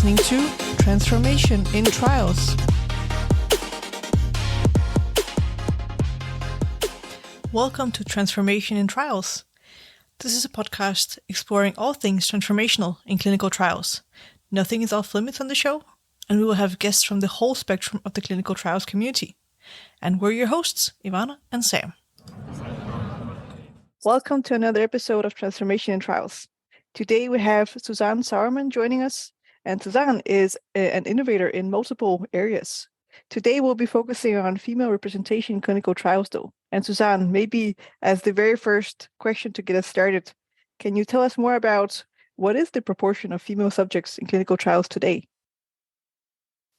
listening to Transformation in Trials. Welcome to Transformation in Trials. This is a podcast exploring all things transformational in clinical trials. Nothing is off limits on the show, and we will have guests from the whole spectrum of the clinical trials community. And we're your hosts, Ivana and Sam. Welcome to another episode of Transformation in Trials. Today we have Suzaan Sauerman joining us, and Suzaan is an innovator in multiple areas. Today we'll be focusing on female representation in clinical trials though. And Suzaan, maybe as the very first question to get us started, can you tell us more about what is the proportion of female subjects in clinical trials today?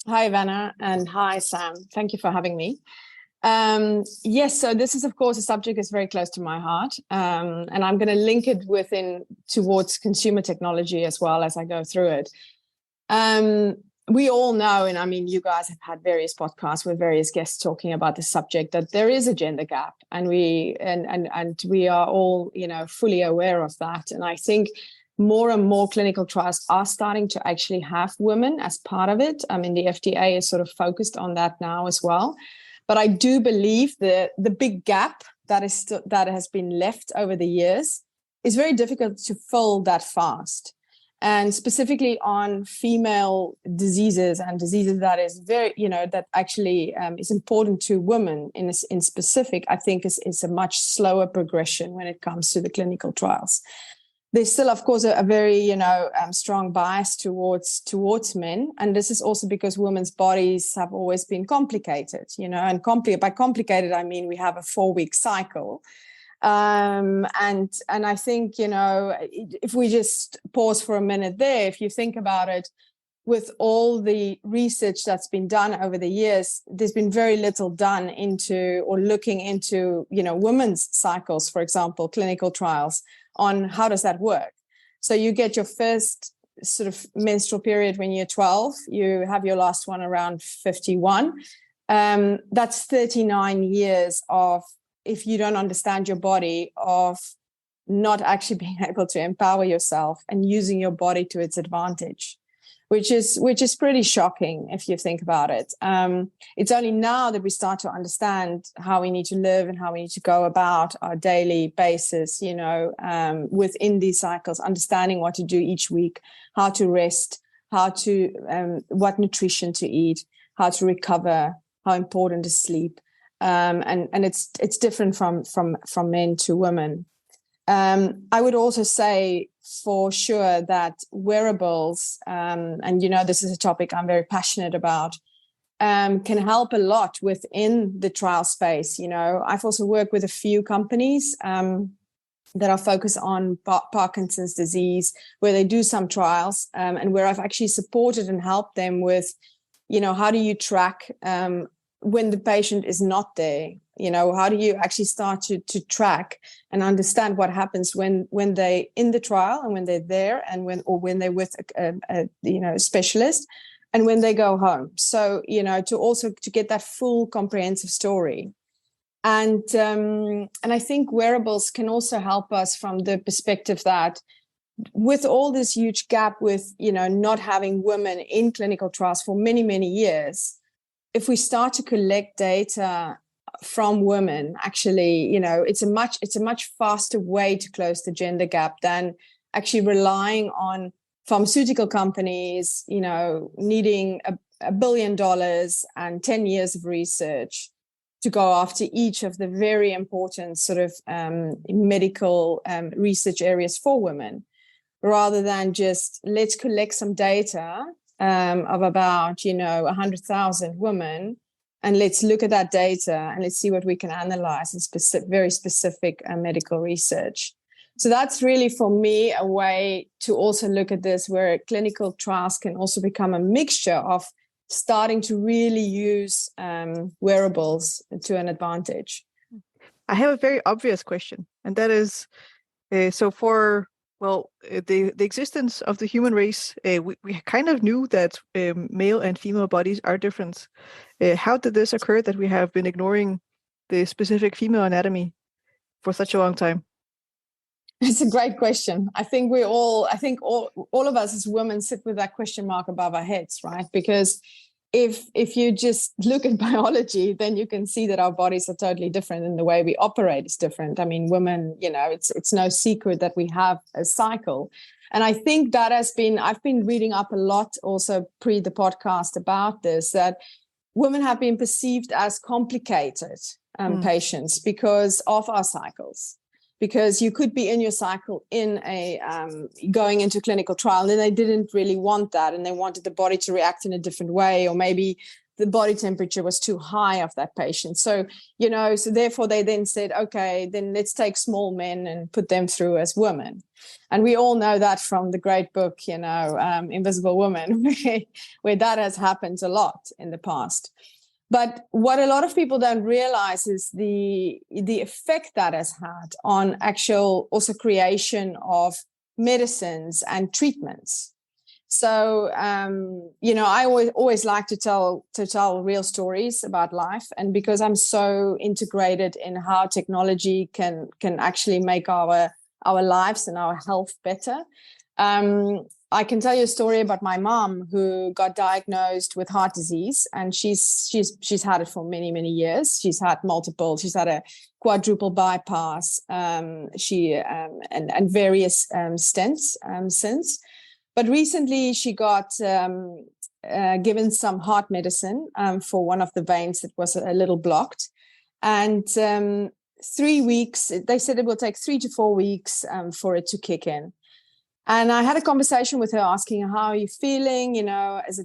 Hi, Ivana, and hi, Sam. Thank you for having me. Yes, so this is, of course, a subject that's very close to my heart, and I'm going to link it towards consumer technology as well as I go through it. We all know, and I mean, you guys have had various podcasts with various guests talking about the subject, that there is a gender gap, and we are all, fully aware of that. And I think more and more clinical trials are starting to actually have women as part of it. I mean, the FDA is sort of focused on that now as well. But I do believe that the big gap that has been left over the years is very difficult to fill that fast. And specifically on female diseases and diseases that is very, that actually is important to women in specific, I think is a much slower progression when it comes to the clinical trials. There's still, of course, a very, strong bias towards men. And this is also because women's bodies have always been complicated, and by complicated, I mean, we have a 4-week cycle. And I think, if we just pause for a minute there, if you think about it, with all the research that's been done over the years, there's been very little done into or looking into, women's cycles, for example, clinical trials on how does that work. So you get your first sort of menstrual period when you're 12, you have your last one around 51. That's 39 years of, if you don't understand your body, of not actually being able to empower yourself and using your body to its advantage, which is pretty shocking if you think about it. It's only now that we start to understand how we need to live and how we need to go about our daily basis, within these cycles, understanding what to do each week, how to rest, what nutrition to eat, how to recover, how important is sleep. And it's different from men to women. I would also say for sure that wearables, and this is a topic I'm very passionate about, can help a lot within the trial space. I've also worked with a few companies that are focused on Parkinson's disease, where they do some trials, and where I've actually supported and helped them with, how do you track when the patient is not there? How do you actually start to track and understand what happens when they in the trial and when they're there and when they're with a specialist and when they go home. So, to get that full comprehensive story. And I think wearables can also help us from the perspective that with all this huge gap with, not having women in clinical trials for many, many years, if we start to collect data from women, actually, it's a much faster way to close the gender gap than actually relying on pharmaceutical companies, needing $1 billion and 10 years of research to go after each of the very important sort of medical research areas for women, rather than just let's collect some data of about, 100,000 women, and let's look at that data and let's see what we can analyze in very specific medical research. So that's really, for me, a way to also look at this, where clinical trials can also become a mixture of starting to really use wearables to an advantage. I have a very obvious question, and that is, the existence of the human race, we kind of knew that male and female bodies are different. How did this occur that we have been ignoring the specific female anatomy for such a long time? It's a great question. I think all of us as women sit with that question mark above our heads, right? Because if you just look at biology, then you can see that our bodies are totally different and the way we operate is different. I mean, women, it's no secret that we have a cycle. And I think that I've been reading up a lot also pre the podcast about this, that women have been perceived as complicated patients because of our cycles. Because you could be in your cycle in a going into clinical trial, and they didn't really want that, and they wanted the body to react in a different way, or maybe the body temperature was too high of that patient. So, so therefore they then said, okay, then let's take small men and put them through as women. And we all know that from the great book, Invisible Woman, where that has happened a lot in the past. But what a lot of people don't realize is the effect that has had on actual also creation of medicines and treatments. So, I always like to tell real stories about life. And because I'm so integrated in how technology can actually make our lives and our health better, I can tell you a story about my mom who got diagnosed with heart disease, and she's had it for many, many years. She's had a quadruple bypass, and various stents since. But recently she got given some heart medicine for one of the veins that was a little blocked. And 3 weeks, they said it will take 3 to 4 weeks for it to kick in. And I had a conversation with her asking her, how are you feeling? Is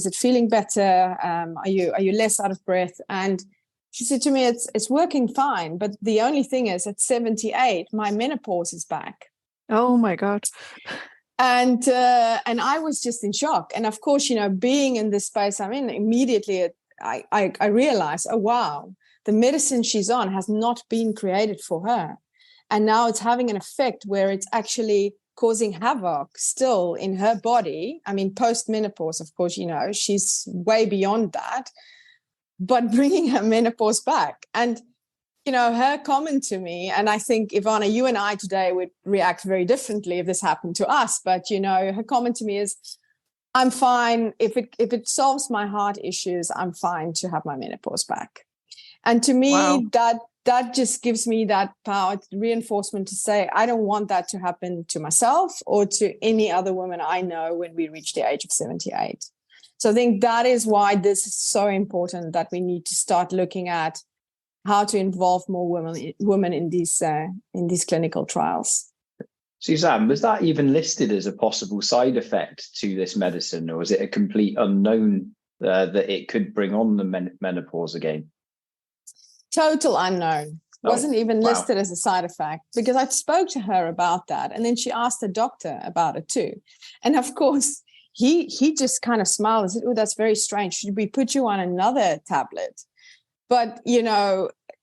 it feeling better? Are you less out of breath? And she said to me, it's working fine. But the only thing is at 78, my menopause is back. Oh my God. And I was just in shock. And of course, being in this space I'm in, immediately I realized, oh, wow, the medicine she's on has not been created for her. And now it's having an effect where it's actually causing havoc still in her body. I mean, post-menopause, of course, she's way beyond that, but bringing her menopause back. And, her comment to me, and I think, Ivana, you and I today would react very differently if this happened to us, but, her comment to me is, I'm fine. If it solves my heart issues, I'm fine to have my menopause back. And to me, wow, that just gives me that power, reinforcement to say, I don't want that to happen to myself or to any other woman I know when we reach the age of 78. So I think that is why this is so important, that we need to start looking at how to involve more women in these clinical trials. Suzaan, was that even listed as a possible side effect to this medicine, or is it a complete unknown that it could bring on the menopause again? Total unknown. Wasn't even listed as a side effect, because I spoke to her about that, and then she asked the doctor about it too. And of course, he just kind of smiled and said, oh, that's very strange. Should we put you on another tablet? But,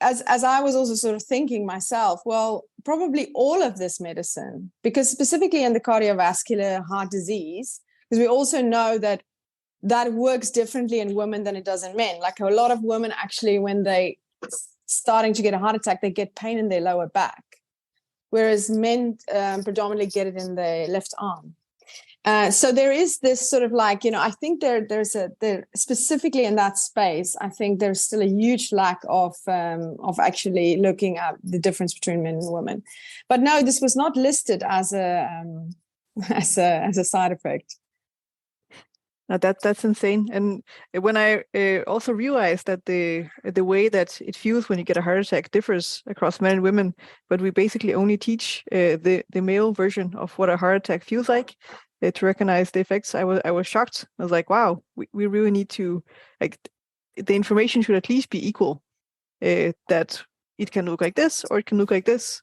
as I was also sort of thinking myself, well, probably all of this medicine, because specifically in the cardiovascular heart disease, because we also know that works differently in women than it does in men. Like a lot of women actually, when they starting to get a heart attack, they get pain in their lower back, whereas men predominantly get it in their left arm. So there is this sort of like, I think there's specifically in that space, I think there's still a huge lack of actually looking at the difference between men and women. But no, this was not listed as a side effect. Now that's insane. And when I also realized that the way that it feels when you get a heart attack differs across men and women, but we basically only teach the male version of what a heart attack feels like to recognize the effects. I was shocked. I was like, wow, we really need to, like, the information should at least be equal. That it can look like this or it can look like this,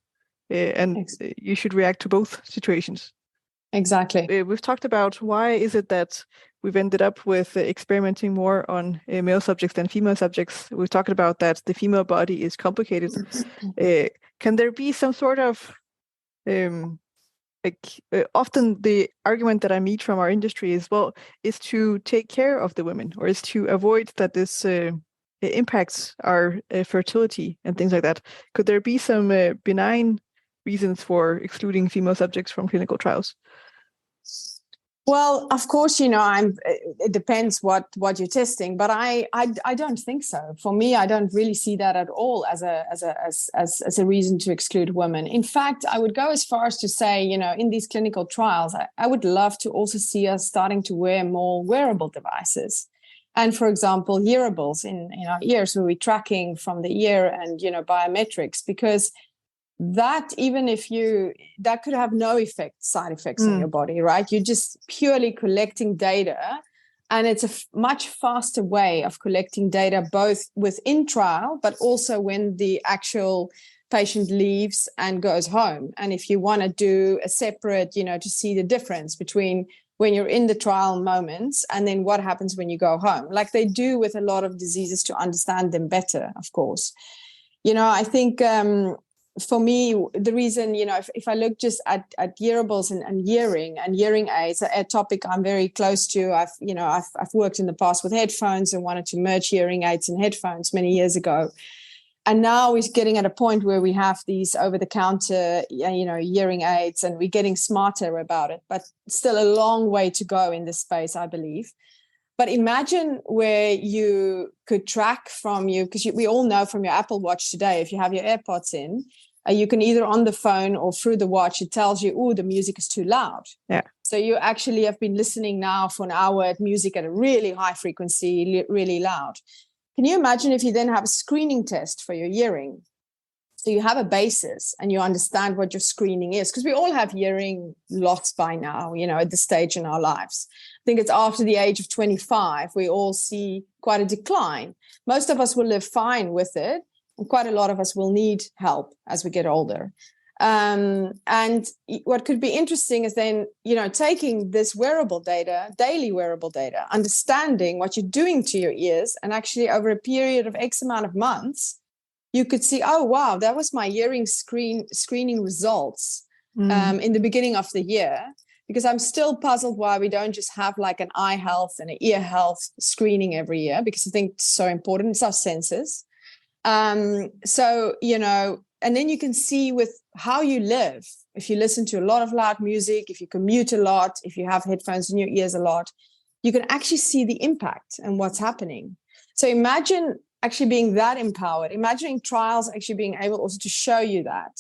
and you should react to both situations. Exactly. We've talked about why is it that we've ended up with experimenting more on male subjects than female subjects. We've talked about that the female body is complicated. Can there be some sort of, often the argument that I meet from our industry is to take care of the women, or is to avoid that this impacts our fertility and things like that. Could there be some benign reasons for excluding female subjects from clinical trials? Well, of course, it depends what you're testing, but I don't think so. For me, I don't really see that at all as a reason to exclude women. In fact, I would go as far as to say, in these clinical trials, I would love to also see us starting to wear more wearable devices. And for example, earables in our ears, where we're tracking from the ear and, biometrics, because that, even if that could have no side effects on your body, right? You're just purely collecting data, and it's a much faster way of collecting data, both within trial, but also when the actual patient leaves and goes home. And if you want to do a separate, to see the difference between when you're in the trial moments and then what happens when you go home, like they do with a lot of diseases, to understand them better, of course. I think for me, the reason, if I look just at earables and hearing aids, a topic I'm very close to. I've worked in the past with headphones and wanted to merge hearing aids and headphones many years ago. And now we're getting at a point where we have these over-the-counter, hearing aids, and we're getting smarter about it, but still a long way to go in this space, I believe. But imagine where you could track from you, because we all know from your Apple Watch today, if you have your AirPods in, you can either on the phone or through the watch, it tells you, oh, the music is too loud. Yeah. So you actually have been listening now for an hour at music at a really high frequency, really loud. Can you imagine if you then have a screening test for your hearing? So you have a basis and you understand what your screening is, because we all have hearing loss by now, at this stage in our lives. I think it's after the age of 25, we all see quite a decline. Most of us will live fine with it, and quite a lot of us will need help as we get older. And what could be interesting is then, taking this wearable data, daily wearable data, understanding what you're doing to your ears, and actually over a period of X amount of months, you could see, oh, wow, that was my hearing screening results in the beginning of the year. Because I'm still puzzled why we don't just have like an eye health and an ear health screening every year, because I think it's so important. It's our senses. And then you can see with how you live, if you listen to a lot of loud music, if you commute a lot, if you have headphones in your ears a lot, you can actually see the impact and what's happening. So imagine actually being that empowered, imagining trials actually being able also to show you that.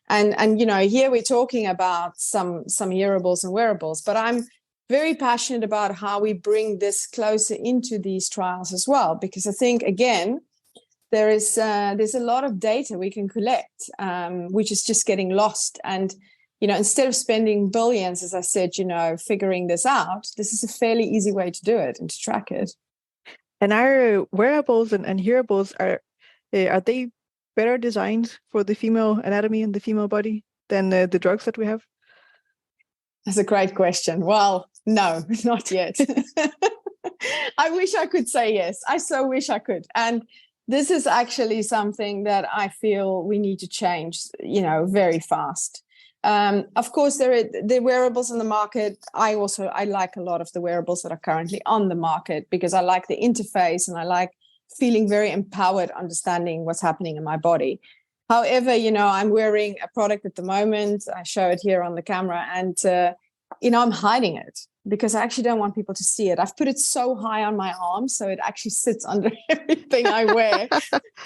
And here we're talking about some hearables and wearables, but I'm very passionate about how we bring this closer into these trials as well, because I think, again, there's a lot of data we can collect, which is just getting lost. And, instead of spending billions, as I said, figuring this out, this is a fairly easy way to do it and to track it. And our wearables and hearables, are they better designed for the female anatomy and the female body than the drugs that we have? That's a great question. Well, no, not yet. I wish I could say yes. I so wish I could. And this is actually something that I feel we need to change, very fast. Of course, there are the wearables on the market. I like a lot of the wearables that are currently on the market, because I like the interface and I like feeling very empowered, understanding what's happening in my body. However, I'm wearing a product at the moment. I show it here on the camera, and I'm hiding it because I actually don't want people to see it. I've put it so high on my arm, so it actually sits under everything I wear.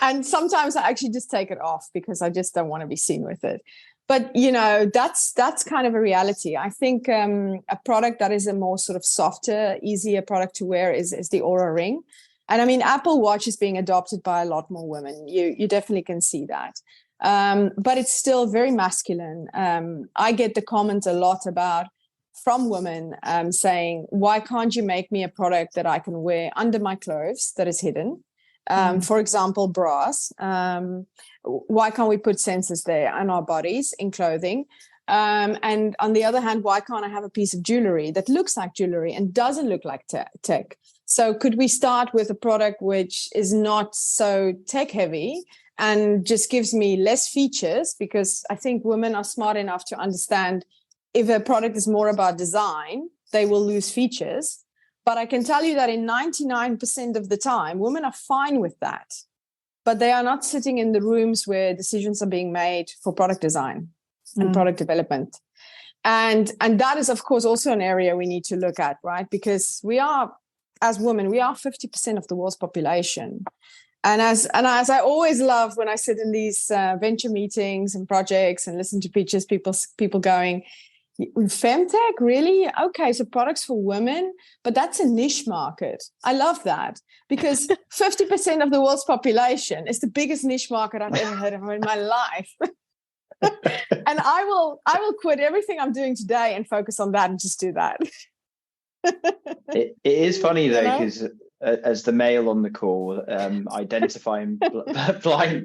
And sometimes I actually just take it off because I just don't want to be seen with it. But, that's kind of a reality. I think a product that is a more sort of softer, easier product to wear is the Oura Ring. And I mean, Apple Watch is being adopted by a lot more women. You definitely can see that. But it's still very masculine. I get the comment a lot from women saying, why can't you make me a product that I can wear under my clothes that is hidden? For example, bras. Why can't we put sensors there on our bodies in clothing? And on the other hand, why can't I have a piece of jewelry that looks like jewelry and doesn't look like tech? So could we start with a product which is not so tech heavy and just gives me less features? Because I think women are smart enough to understand if a product is more about design, they will lose features. But I can tell you that in 99% of the time, women are fine with that. But they are not sitting in the rooms where decisions are being made for product design. and product development. And that is, of course, also an area we need to look at, right? Because as women, we are 50% of the world's population. And as I always love when I sit in these venture meetings and projects and listen to pitches, people going, femtech, really? Okay, so products for women, but that's a niche market. I love that because 50% of the world's population is the biggest niche market I've ever heard of in my life. And I will quit everything I'm doing today and focus on that and just do that. It is funny though, because as the male on the call, identifying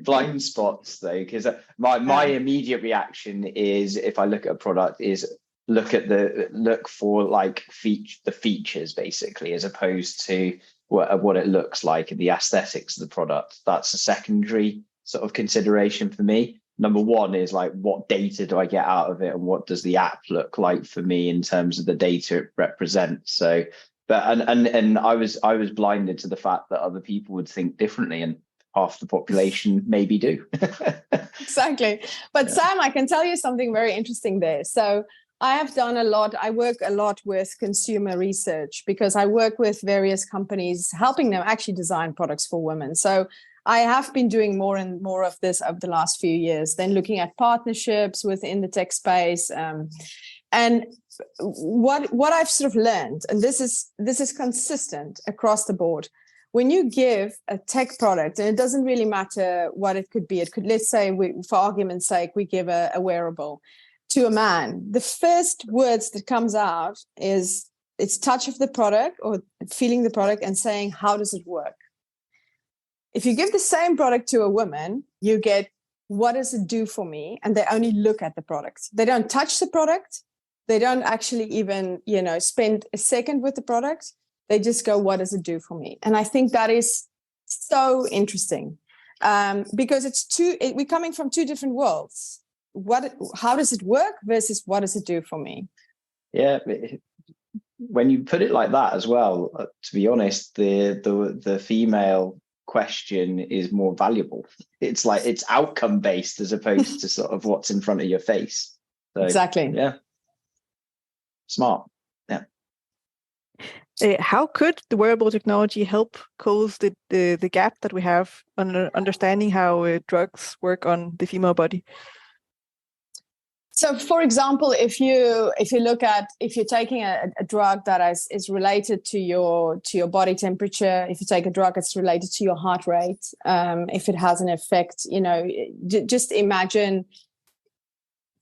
blind spots though, because my immediate reaction is, if I look at a product, is look for like the features basically, as opposed to what it looks like and the aesthetics of the product. That's a secondary sort of consideration for me. Number one is like, what data do I get out of it, and what does the app look like for me in terms of the data it represents? So, but and I was blinded to the fact that other people would think differently, and half the population maybe do. Exactly. But yeah. Sam, I can tell you something very interesting there. So I work a lot with consumer research, because I work with various companies, helping them actually design products for women. So I have been doing more and more of this over the last few years, then looking at partnerships within the tech space. And what I've sort of learned, and this is consistent across the board, when you give a tech product, and it doesn't really matter what it could be, let's say, for argument's sake, we give a wearable to a man, the first words that comes out is it's touch of the product or feeling the product and saying, how does it work? If you give the same product to a woman, you get, what does it do for me? And they only look at the product. They don't touch the product. They don't actually even, spend a second with the product. They just go, what does it do for me? And I think that is so interesting, because we're coming from two different worlds. How does it work versus what does it do for me? Yeah, when you put it like that as well, to be honest, the female question is more valuable. It's like it's outcome based as opposed to sort of what's in front of your face. So, exactly. Yeah. Smart. Yeah. How could the wearable technology help close the gap that we have on understanding how drugs work on the female body? So, for example, if you're taking a drug that is related to your body temperature, if you take a drug that's related to your heart rate, if it has an effect, just imagine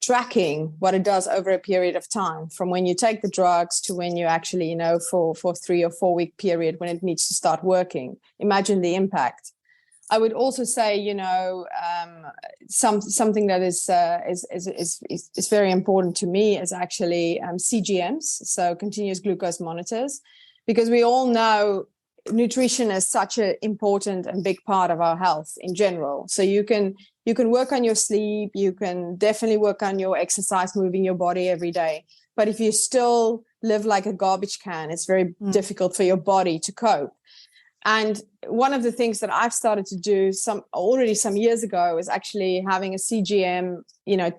tracking what it does over a period of time, from when you take the drugs to when you actually, for 3 or 4 week period when it needs to start working. Imagine the impact. I would also say, something that is very important to me is actually CGMs, so continuous glucose monitors, because we all know nutrition is such an important and big part of our health in general. So you can work on your sleep, you can definitely work on your exercise, moving your body every day. But if you still live like a garbage can, it's very difficult for your body to cope. And one of the things that I've started to do some years ago is actually having a CGM,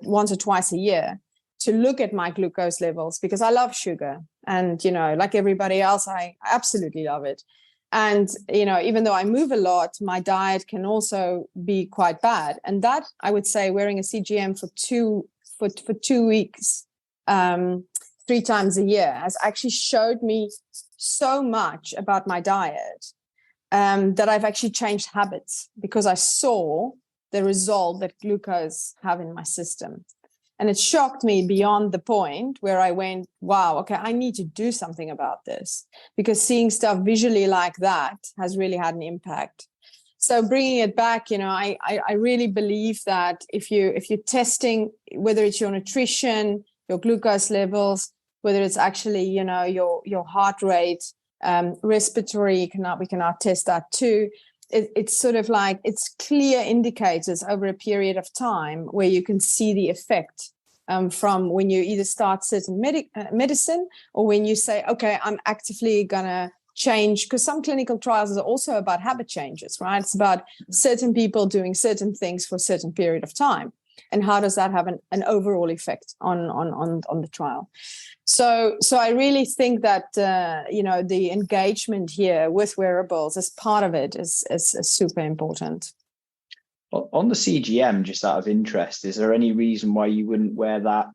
once or twice a year to look at my glucose levels, because I love sugar. And, like everybody else, I absolutely love it. And, even though I move a lot, my diet can also be quite bad. And that, I would say, wearing a CGM for 2 weeks, 3 times a year has actually showed me so much about my diet. That I've actually changed habits, because I saw the result that glucose have in my system. And it shocked me beyond the point where I went, wow, okay, I need to do something about this, because seeing stuff visually like that has really had an impact. So bringing it back, I really believe that if you're testing, whether it's your nutrition, your glucose levels, whether it's actually, your heart rate, respiratory, we can now test that too. It's sort of like, it's clear indicators over a period of time where you can see the effect from when you either start certain medicine, or when you say, okay, I'm actively gonna change, because some clinical trials are also about habit changes, right? It's about certain people doing certain things for a certain period of time. and how does that have an overall effect on the trial. So I really think that the engagement here with wearables as part of it is super important. On the CGM, just out of interest, is there any reason why you wouldn't wear that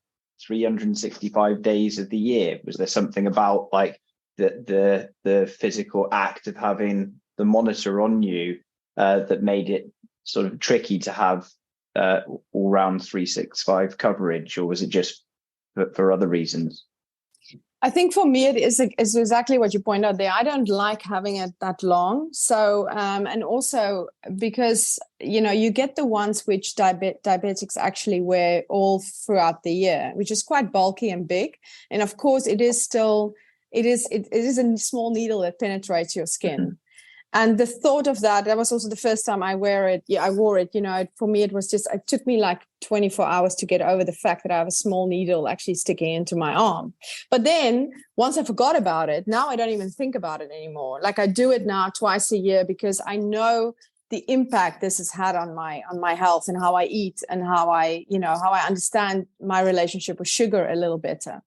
365 days of the year? Was there something about like the physical act of having the monitor on you that made it sort of tricky to have all round 365 coverage, or was it just for other reasons? I think for me, it is exactly what you point out there. I don't like having it that long. So, and also because, you get the ones which diabetics actually wear all throughout the year, which is quite bulky and big. And of course, it is a small needle that penetrates your skin. Mm-hmm. And the thought of that was also the first time I wore it. Yeah, I wore it, for me, it took me like 24 hours to get over the fact that I have a small needle actually sticking into my arm. But then once I forgot about it, now I don't even think about it anymore. Like I do it now twice a year because I know the impact this has had on my health and how I eat and how I understand my relationship with sugar a little better.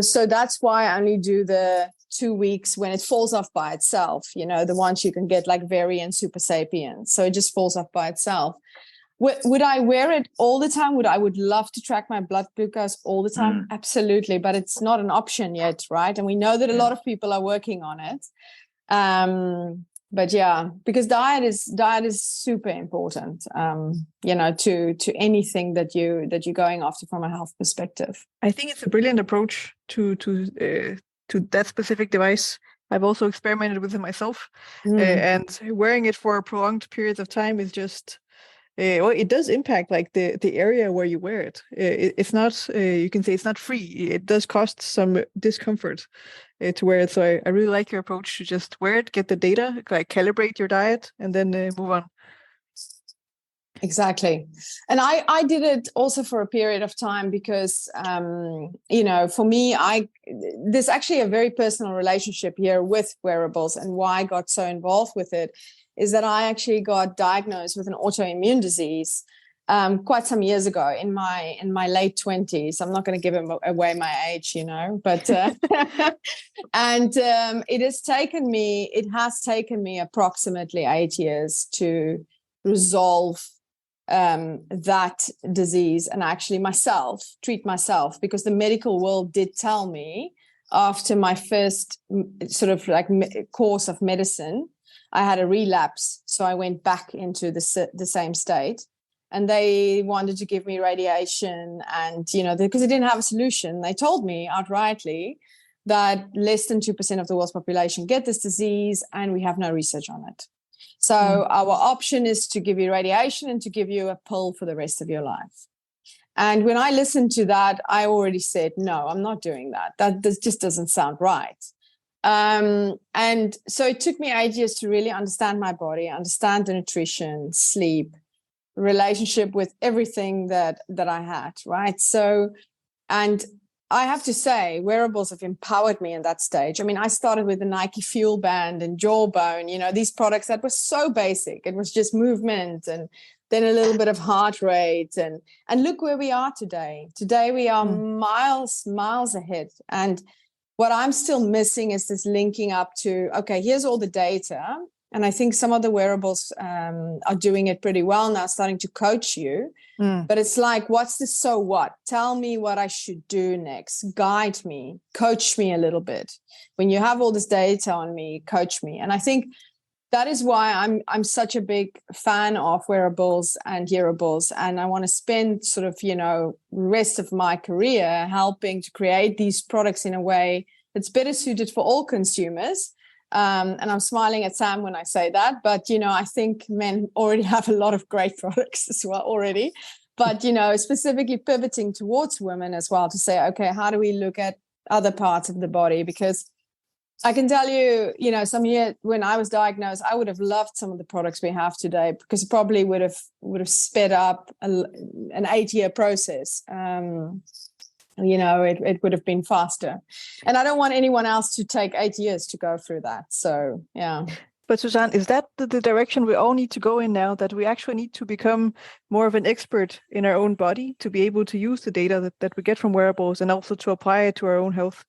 So that's why I only do the 2 weeks when it falls off by itself, the ones you can get like Very and Super Sapiens. So it just falls off by itself. Would I wear it all the time? I would love to track my blood glucose all the time. Absolutely. But it's not an option yet, right? And we know that a lot of people are working on it. But yeah, because diet is super important, to anything that you're going after from a health perspective. I think it's a brilliant approach to that specific device. I've also experimented with it myself, and wearing it for prolonged periods of time is just, it does impact like the area where you wear it. It's not, you can say it's not free. It does cost some discomfort to wear it. So I really like your approach to just wear it, get the data, like calibrate your diet, and then move on. Exactly. And I did it also for a period of time because, for me, there's actually a very personal relationship here with wearables, and why I got so involved with it is that I actually got diagnosed with an autoimmune disease quite some years ago in my late 20s. I'm not going to give away my age, but and it has taken me approximately 8 years to resolve that disease and actually treat myself, because the medical world did tell me after my first sort of like course of medicine, I had a relapse. So I went back into the same state, and they wanted to give me radiation, and, because they didn't have a solution, they told me outrightly that less than 2% of the world's population get this disease, and we have no research on it. So our option is to give you radiation and to give you a pill for the rest of your life. And when I listened to that, I already said, no, I'm not doing that. This just doesn't sound right. And so it took me 8 years to really understand my body, understand the nutrition, sleep, relationship with everything that I had, right? So, and I have to say, wearables have empowered me in that stage. I mean, I started with the Nike Fuel Band and Jawbone, these products that were so basic. It was just movement and then a little bit of heart rate. And look where we are today. Today, we are miles ahead. And what I'm still missing is this linking up to, okay, here's all the data. And I think some of the wearables are doing it pretty well now, starting to coach you. But it's like, what's the so what? Tell me what I should do next. Guide me, coach me a little bit. When you have all this data on me, coach me. And I think that is why I'm such a big fan of wearables and earables. And I want to spend sort of, rest of my career helping to create these products in a way that's better suited for all consumers. And I'm smiling at Sam when I say that, but, I think men already have a lot of great products as well already, but, specifically pivoting towards women as well to say, okay, how do we look at other parts of the body? Because I can tell you, some year when I was diagnosed, I would have loved some of the products we have today, because it probably would have sped up an 8-year process. It would have been faster. And I don't want anyone else to take 8 years to go through that. So, yeah. But Suzaan, is that the direction we all need to go in now, that we actually need to become more of an expert in our own body to be able to use the data that we get from wearables and also to apply it to our own health?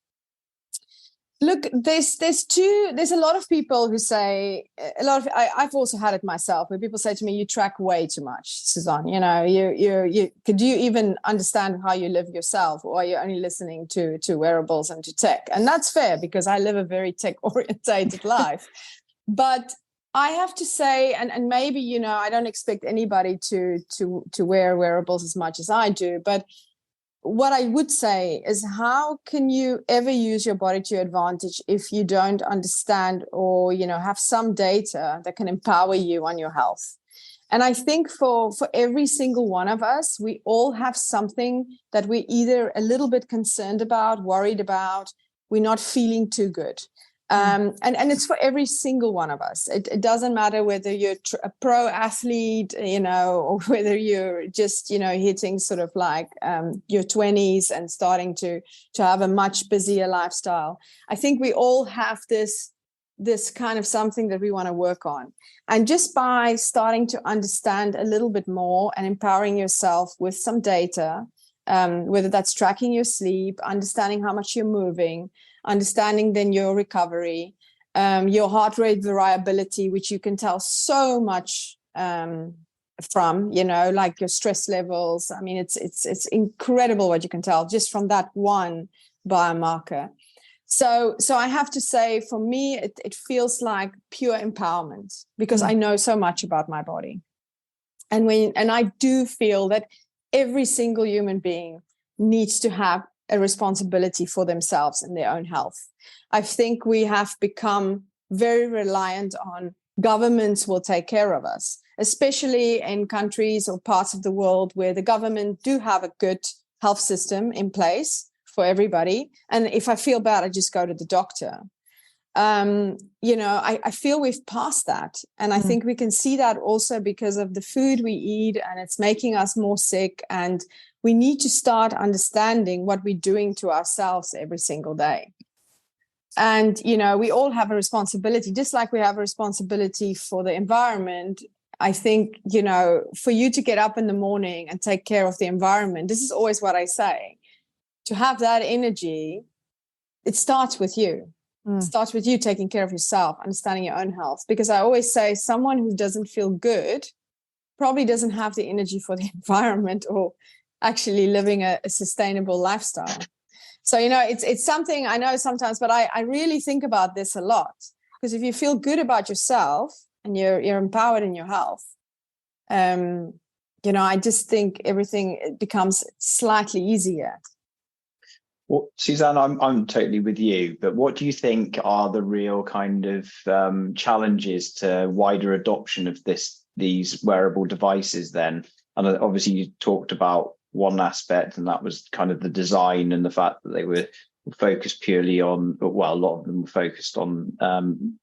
Look, there's a lot of people who say, I've also had it myself, where people say to me, you track way too much, Suzaan, you know, you could you even understand how you live yourself, or are you only listening to wearables and to tech? And that's fair, because I live a very tech orientated life. But I have to say, and maybe, you know, I don't expect anybody to wear wearables as much as I do, but what I would say is, how can you ever use your body to your advantage if you don't understand, or, you know, have some data that can empower you on your health? And I think for every single one of us, we all have something that we're either a little bit concerned about, worried about, we're not feeling too good. And it's for every single one of us. It doesn't matter whether you're a pro athlete, you know, or whether you're just, you know, hitting sort of like your 20s and starting to have a much busier lifestyle. I think we all have this kind of something that we want to work on. And just by starting to understand a little bit more and empowering yourself with some data, whether that's tracking your sleep, understanding how much you're moving, understanding then your recovery, your heart rate variability, which you can tell so much from, you know, like your stress levels. I mean, it's incredible what you can tell just from that one biomarker. So I have to say, for me, it feels like pure empowerment, because I know so much about my body. And I do feel that every single human being needs to have a responsibility for themselves and their own health. I think we have become very reliant on governments will take care of us, especially in countries or parts of the world where the government do have a good health system in place for everybody. And if I feel bad, I just go to the doctor. You know, I feel we've passed that. And I think we can see that also because of the food we eat, and it's making us more sick. And we need to start understanding what we're doing to ourselves every single day. And, you know, we all have a responsibility, just like we have a responsibility for the environment. I think, you know, for you to get up in the morning and take care of the environment, this is always what I say, to have that energy, it starts with you. It starts with you taking care of yourself, understanding your own health. Because I always say, someone who doesn't feel good probably doesn't have the energy for the environment or actually living a sustainable lifestyle. So, you know, it's something I know sometimes, but I really think about this a lot, because if you feel good about yourself and you're empowered in your health, you know, I just think everything becomes slightly easier. Well, Suzaan, I'm totally with you, but what do you think are the real kind of challenges to wider adoption of these wearable devices then? And obviously you talked about one aspect, and that was kind of the design and the fact that they were focused purely on, well, a lot of them were focused on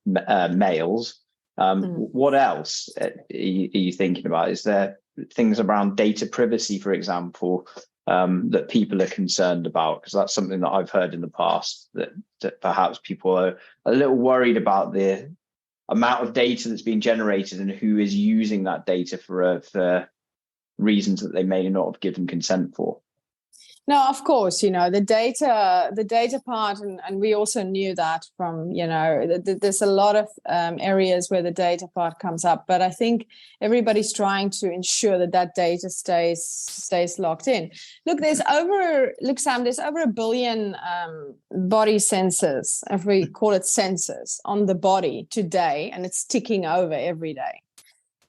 males. What else are you thinking about? Is there things around data privacy, for example, that people are concerned about? Because that's something that I've heard in the past, that perhaps people are a little worried about the amount of data that's being generated and who is using that data for reasons that they may not have given consent for. No, of course, you know, the data part, and we also knew that from, you know, there's a lot of areas where the data part comes up, but I think everybody's trying to ensure that data stays locked in. Look, Sam, there's over 1 billion body sensors, if we call it sensors, on the body today, and it's ticking over every day.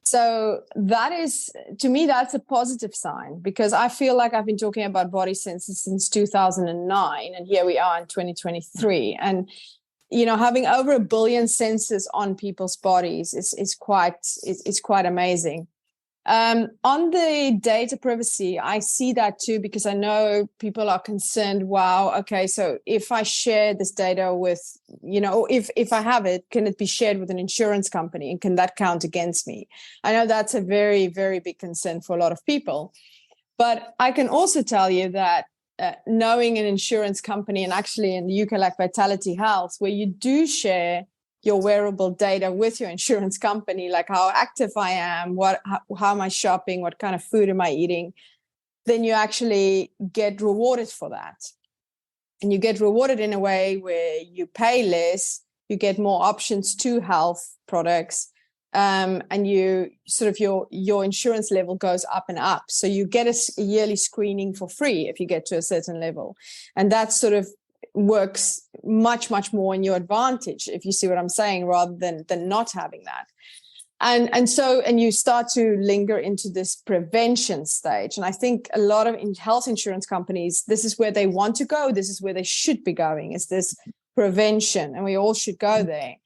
So that is, to me, that's a positive sign, because I feel like I've been talking about body sensors since 2009, and here we are in 2023. And, you know, having over 1 billion sensors on people's bodies is quite amazing. On the data privacy, I see that too, because I know people are concerned. Wow, okay, so if I share this data with, you know, if I have it, can it be shared with an insurance company, and can that count against me? I know that's a very, very big concern for a lot of people. But I can also tell you that knowing an insurance company, and actually in the UK, like Vitality Health, where you do share your wearable data with your insurance company, like how active I am, how am I shopping, what kind of food am I eating, then you actually get rewarded for that. And you get rewarded in a way where you pay less, you get more options to health products, and you sort of your insurance level goes up and up. So you get a yearly screening for free if you get to a certain level. And that sort of works much, much more in your advantage, if you see what I'm saying, rather than not having that. And you start to linger into this prevention stage. And I think a lot of health insurance companies, this is where they want to go. This is where they should be going, is this prevention. And we all should go there.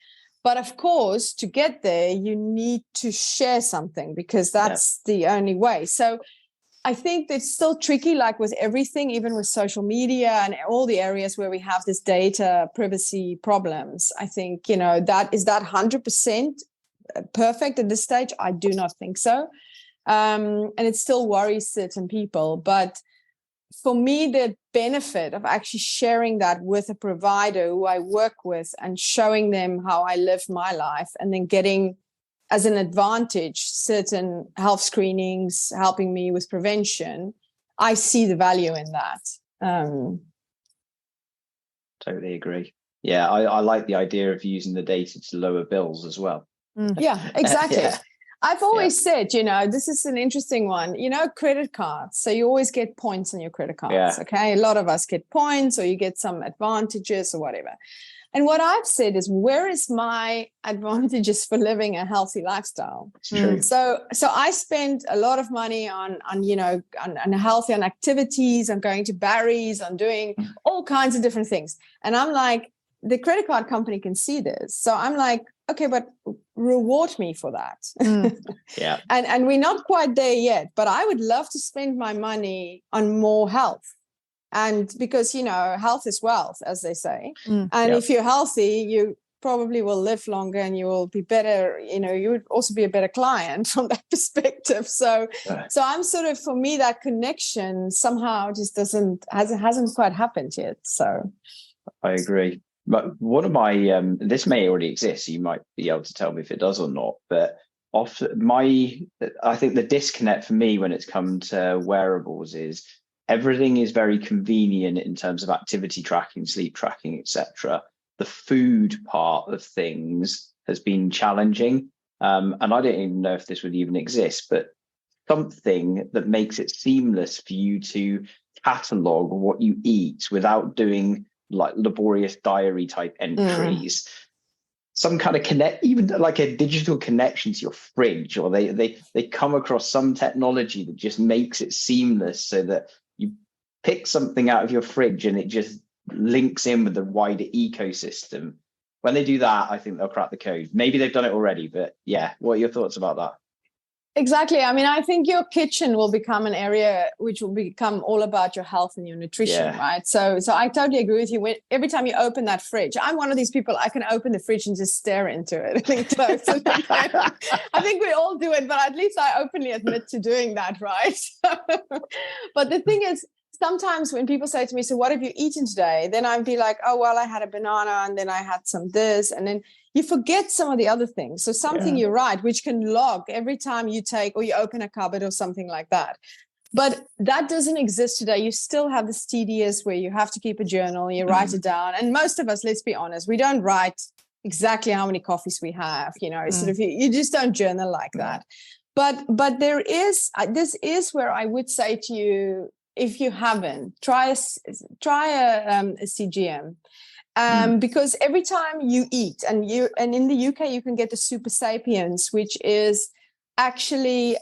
But of course, to get there, you need to share something, because that's the only way. So I think it's still tricky, like with everything, even with social media and all the areas where we have this data privacy problems. I think, that 100% perfect at this stage? I do not think so. And it still worries certain people. But for me, the benefit of actually sharing that with a provider who I work with and showing them how I live my life, and then getting as an advantage certain health screenings, helping me with prevention, I see the value in that. Totally agree. Yeah, I like the idea of using the data to lower bills as well. Yeah, exactly. I've always said, this is an interesting one, credit cards. So you always get points on your credit cards. Okay. A lot of us get points, or you get some advantages or whatever. And what I've said is, where is my advantages for living a healthy lifestyle? It's true. So I spend a lot of money on healthy, on activities, on going to Barry's, on doing all kinds of different things. And I'm like, the credit card company can see this. So I'm like, okay, but reward me for that. And we're not quite there yet, but I would love to spend my money on more health. And because, health is wealth, as they say. And if you're healthy, you probably will live longer, and you will be better, you would also be a better client from that perspective. So I'm sort of, for me, that connection somehow just hasn't quite happened yet. So I agree. But one of my, this may already exist, so you might be able to tell me if it does or not, but I think the disconnect for me when it's come to wearables is everything is very convenient in terms of activity tracking, sleep tracking, etc. The food part of things has been challenging. And I don't even know if this would even exist, but something that makes it seamless for you to catalog what you eat without doing like laborious diary type entries, some kind of even like a digital connection to your fridge, or they come across some technology that just makes it seamless, so that you pick something out of your fridge and it just links in with the wider ecosystem. When they do that, I think they'll crack the code. Maybe they've done it already, but what are your thoughts about that? Exactly. I mean, I think your kitchen will become an area which will become all about your health and your nutrition, right? So I totally agree with you. Every time you open that fridge, I'm one of these people, I can open the fridge and just stare into it. I think we all do it, but at least I openly admit to doing that, right? But the thing is, sometimes when people say to me, so what have you eaten today? Then I'd be like, oh, well, I had a banana, and then I had some this, and then you forget some of the other things. So something, you're right, which can log every time you take or you open a cupboard or something like that. But that doesn't exist today. You still have this tedious where you have to keep a journal, you write it down. And most of us, let's be honest, we don't write exactly how many coffees we have, sort of, you just don't journal like that. But there is, this is where I would say to you, if you haven't, try a CGM. Because every time you eat, and in the UK you can get the Super Sapiens, which is actually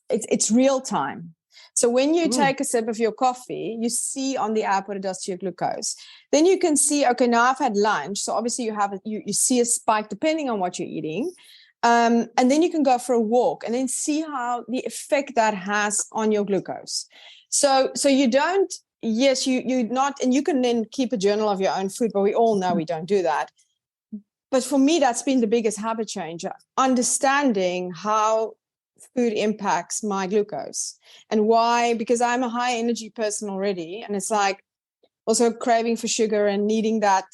it's real time. So when you take a sip of your coffee, you see on the app what it does to your glucose. Then you can see, okay, now I've had lunch. So obviously you see a spike depending on what you're eating. And then you can go for a walk and then see how the effect that has on your glucose. So you don't. Yes, you're not, and you can then keep a journal of your own food, but we all know we don't do that. But for me, that's been the biggest habit changer, understanding how food impacts my glucose and why, because I'm a high energy person already. And it's like, also craving for sugar and needing that,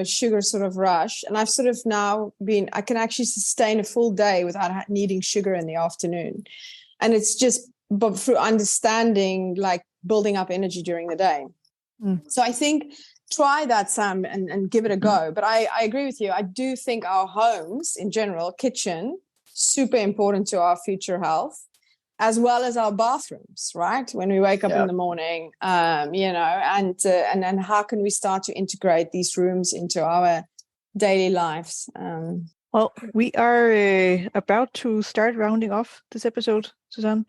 sugar sort of rush. And I've sort of now I can actually sustain a full day without needing sugar in the afternoon. And it's just through understanding, like building up energy during the day. So I think try that, Sam, and give it a go. But I agree with you. I do think our homes in general, kitchen, super important to our future health, as well as our bathrooms, right? When we wake up in the morning, and then how can we start to integrate these rooms into our daily lives? Well, we are about to start rounding off this episode, Suzaan,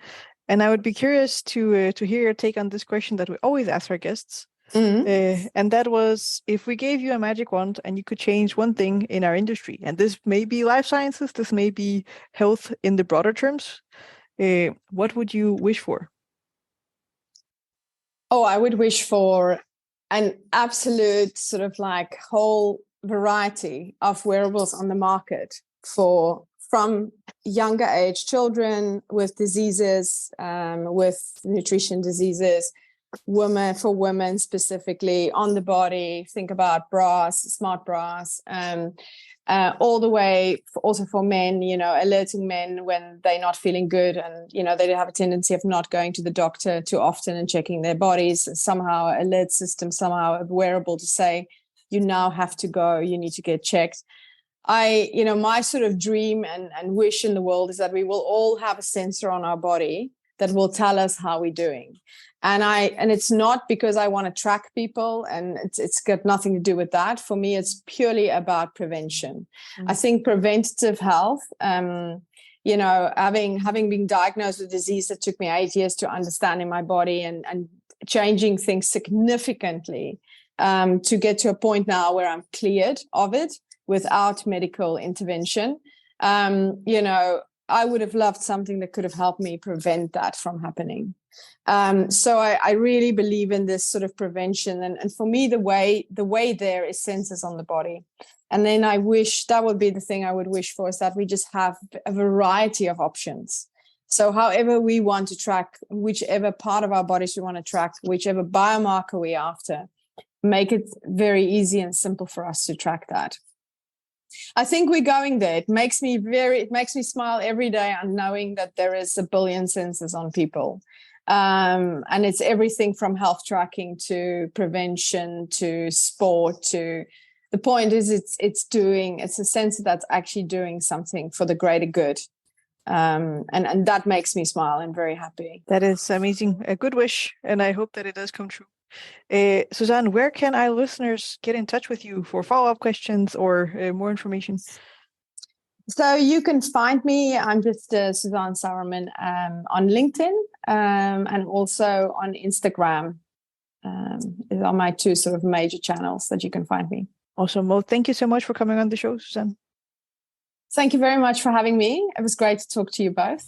and I would be curious to hear your take on this question that we always ask our guests. And that was, if we gave you a magic wand and you could change one thing in our industry, and this may be life sciences, this may be health in the broader terms, what would you wish for? Oh, I would wish for an absolute sort of like whole variety of wearables on the market from younger age children with diseases, with nutrition diseases, women specifically on the body. Think about bras, smart bras, all the way also for men, alerting men when they're not feeling good and, they have a tendency of not going to the doctor too often and checking their bodies. Somehow alert system, somehow a wearable to say, you now have to go, you need to get checked. My sort of dream and wish in the world is that we will all have a sensor on our body that will tell us how we're doing. And it's not because I want to track people, and it's got nothing to do with that. For me, it's purely about prevention. I think preventative health, having been diagnosed with disease that took me 8 years to understand in my body and changing things significantly, to get to a point now where I'm cleared of it without medical intervention. I would have loved something that could have helped me prevent that from happening. So I really believe in this sort of prevention. And for me, the way there is sensors on the body. And then I wish that would be the thing I would wish for, is that we just have a variety of options. So however we want to track, whichever part of our bodies we want to track, whichever biomarker we're after, make it very easy and simple for us to track that. I think we're going there. It makes me smile every day on knowing that there is 1 billion sensors on people. And it's everything from health tracking to prevention to sport to the point is it's a sensor that's actually doing something for the greater good. And that makes me smile and very happy. That is amazing. A good wish, and I hope that it does come true. Suzaan, where can our listeners get in touch with you for follow-up questions or more information? So you can find me. I'm just Suzaan Sauerman on LinkedIn and also on Instagram. These are my two sort of major channels that you can find me. Awesome. Well, thank you so much for coming on the show, Suzaan. Thank you very much for having me. It was great to talk to you both.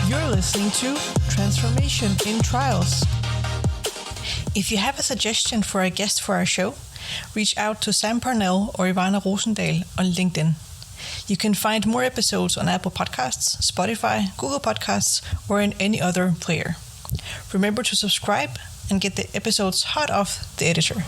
You're listening to Transformation in Trials. If you have a suggestion for a guest for our show, reach out to Sam Parnell or Ivana Rosendal on LinkedIn. You can find more episodes on Apple Podcasts, Spotify, Google Podcasts, or in any other player. Remember to subscribe and get the episodes hot off the editor.